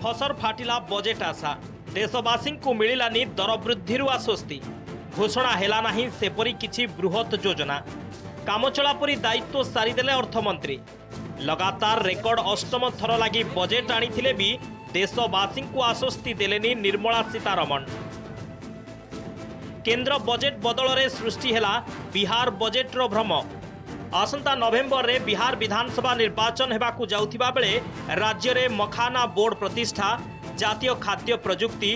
फसर फाटिला बजेट आशा देशवासी को मिलानी दर वृद्धि आश्वस्ति घोषणा हेला नहीं सेपरी किछि बृहत योजना काम चला परी दायित्व सारिदेले अर्थमंत्री लगातार रेकर्ड अष्टम थर लगी बजेट आनी भी देशवासी को आश्वस्ति देलेनी निर्मला सीतारमण। केंद्र बजेट बदल में सृष्टि है बिहार बजेट्र भ्रम। आसंता नवेम्बर रे बिहार विधानसभा निर्वाचन हेबाकु जाउथिबा बेले राज्य रे मखाना बोर्ड प्रतिष्ठा जातीय खाद्य प्रजुक्ति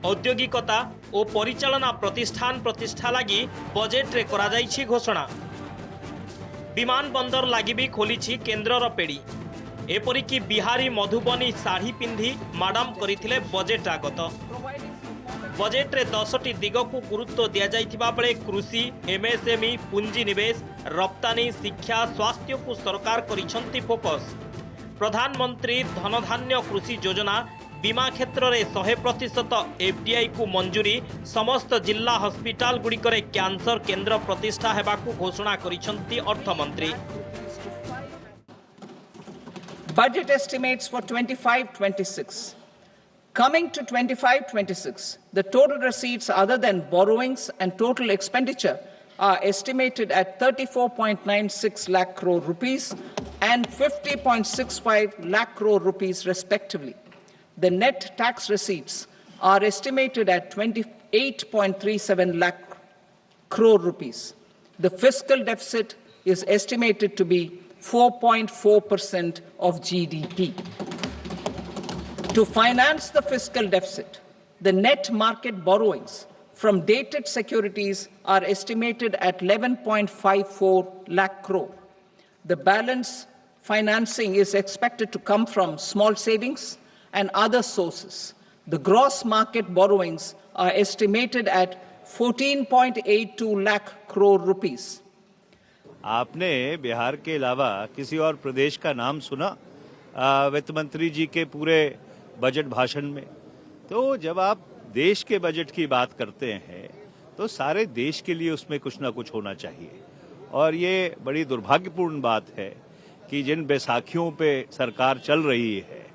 औद्योगिकता और परिचालना प्रतिष्ठान प्रतिष्ठा लगी बजेट रे करा जाइछि घोषणा। विमान बंदर लगी भी खोली केन्द्रर पेड़ी एपरिकी बिहारी मधुबनी साड़ी पिंधि माडाम करथिले बजेट आगत। बजेट रे 10टी दिग को गुरुत्व दिया जाइथिबा बेले कृषि एमएसएमई पुंजी निवेश रप्तानी शिक्षा स्वास्थ्य को सरकार करिसंती फोकस। प्रधानमंत्री धनधान्य कृषि योजना बीमा क्षेत्र में 100% एफडीआई को मंजूरी समस्त जिला हॉस्पिटल गुड़िकरे कैंसर केंद्र प्रतिष्ठा हेबाकु घोषणा करिसंती अर्थमंत्री। Budget estimates for 25-26. Coming to 25-26, the total receipts other than borrowings and total expenditure are estimated at 34.96 lakh crore rupees and 50.65 lakh crore rupees respectively. The net tax receipts are estimated at 28.37 lakh crore rupees. The fiscal deficit is estimated to be 4.4% of GDP. To finance the fiscal deficit, the net market borrowings from dated securities are estimated at 11.54 lakh crore. The balance financing is expected to come from small savings and other sources. The gross market borrowings are estimated at 14.82 lakh crore rupees. आपने बिहार के अलावा किसी और प्रदेश का नाम सुना वित्त मंत्री जी के पूरे बजट भाषण में? तो जब आप देश के बजट की बात करते हैं तो सारे देश के लिए उसमें कुछ ना कुछ होना चाहिए। और ये बड़ी दुर्भाग्यपूर्ण बात है कि जिन बैसाखियों पे सरकार चल रही है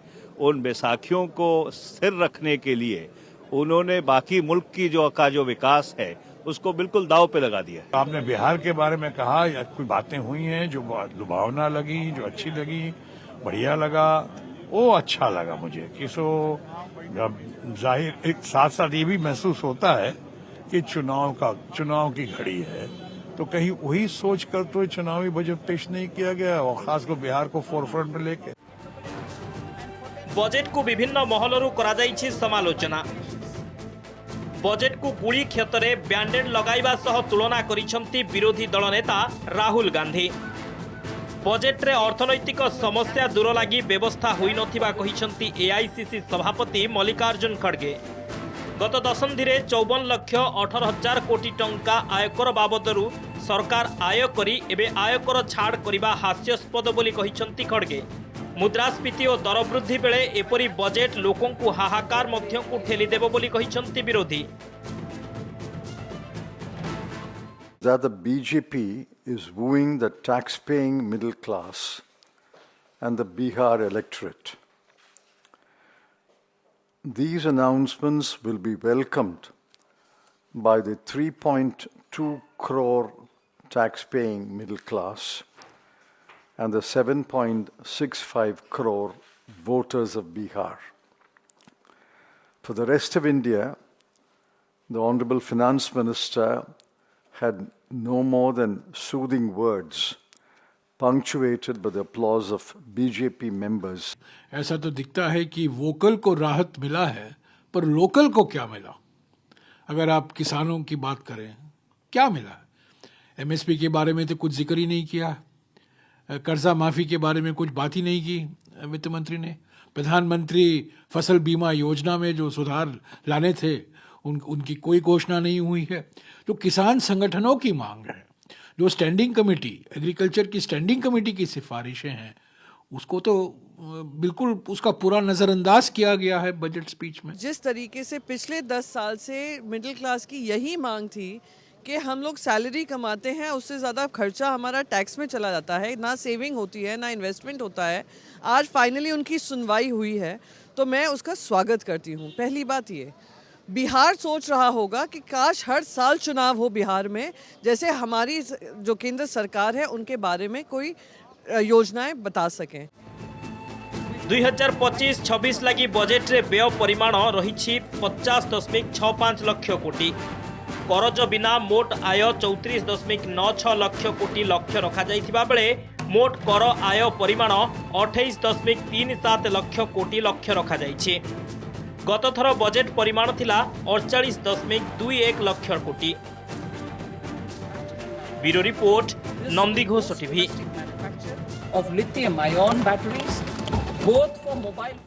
उन बैसाखियों को स्थिर रखने के लिए उन्होंने बाकी मुल्क की जो विकास है उसको बिल्कुल दांव पे लगा दिया। आपने बिहार के बारे में कहा, कुछ बातें हुई हैं जो लुभावना लगी, जो अच्छी लगी, बढ़िया लगा, वो अच्छा लगा मुझे कि जाहिर एक साथ साथ ये भी महसूस होता है कि चुनाव की घड़ी है, तो कहीं वही सोच कर तो चुनावी बजट पेश नहीं किया गया और खासकर बिहार को फोरफ्रंट में लेके। बजेट को विभिन्न महलरू करा जाइछि समालोचना। बजेट को गुड़ी क्षतरे ब्यांडेड लगाइबा सह तुलना करिसंती विरोधी दल नेता राहुल गांधी। बजेट रे अर्थनैतिक समस्या दूर लगी व्यवस्था होई नथिबा कहिसंती एआईसीसी सभापति मल्लिकार्जुन खड़गे। गत दशंधि रे 54,18,000 कोटी टंका आयकर बाबदरू सरकार आय करी एबे आयकर छाड़ करिबा हास्यास्पद बोली कहिसंती खड़गे। मुद्रास्फीति और दर वृद्धि बेले एपरी बजेट लोकों को हाहाकार मध्य को ठेली देबो बोली कहिसंती विरोधी। That the BJP is wooing the tax-paying middle class and the Bihar electorate. These announcements will be welcomed by the 3.2 crore tax-paying middle class and the 7.65 crore voters of Bihar. For the rest of India, the Honorable Finance Minister had no more than soothing words, punctuated by the applause of BJP members. ऐसा तो दिखता है कि vocal को राहत मिला है, पर लोकल को क्या मिला? अगर आप किसानों की बात करें, क्या मिला? एमएसपी के बारे में तो कुछ जिक्र ही नहीं किया, कर्जा माफी के बारे में कुछ बात ही नहीं की वित्त मंत्री ने। प्रधानमंत्री फसल बीमा योजना में जो सुधार लाने थे उनकी कोई घोषणा नहीं हुई है। जो किसान संगठनों की मांग है, जो स्टैंडिंग कमेटी एग्रीकल्चर की स्टैंडिंग कमेटी की सिफारिशें हैं, उसको तो बिल्कुल उसका पूरा नज़रअंदाज किया गया है बजट स्पीच में। जिस तरीके से पिछले 10 साल से मिडिल क्लास की यही मांग थी कि हम लोग सैलरी कमाते हैं, उससे ज़्यादा खर्चा हमारा टैक्स में चला जाता है, ना सेविंग होती है ना इन्वेस्टमेंट होता है। आज फाइनली उनकी सुनवाई हुई है, तो मैं उसका स्वागत करती हूँ। पहली बात ये, बिहार सोच रहा होगा कि काश हर साल चुनाव हो बिहार में, जैसे हमारी जो केंद्र सरकार है उनके बारे में कोई योजनाएं बता सकें। 2025-26 लगी बजेट रे व्यय परिमाण रही 50.65 लाख कोटी। करज बिना मोट आय 34.96 लाख कोटी लक्ष्य रखा जाइथिबा बेले मोट कर आय परिमाण 28.37 लाख कोटी लक्ष्य रखा जाइछि। गत थर बजेट परिमाण थिला 48.21 लाख कोटी। Bureau report, Nandighosh TV. Of lithium-ion batteries, both for mobile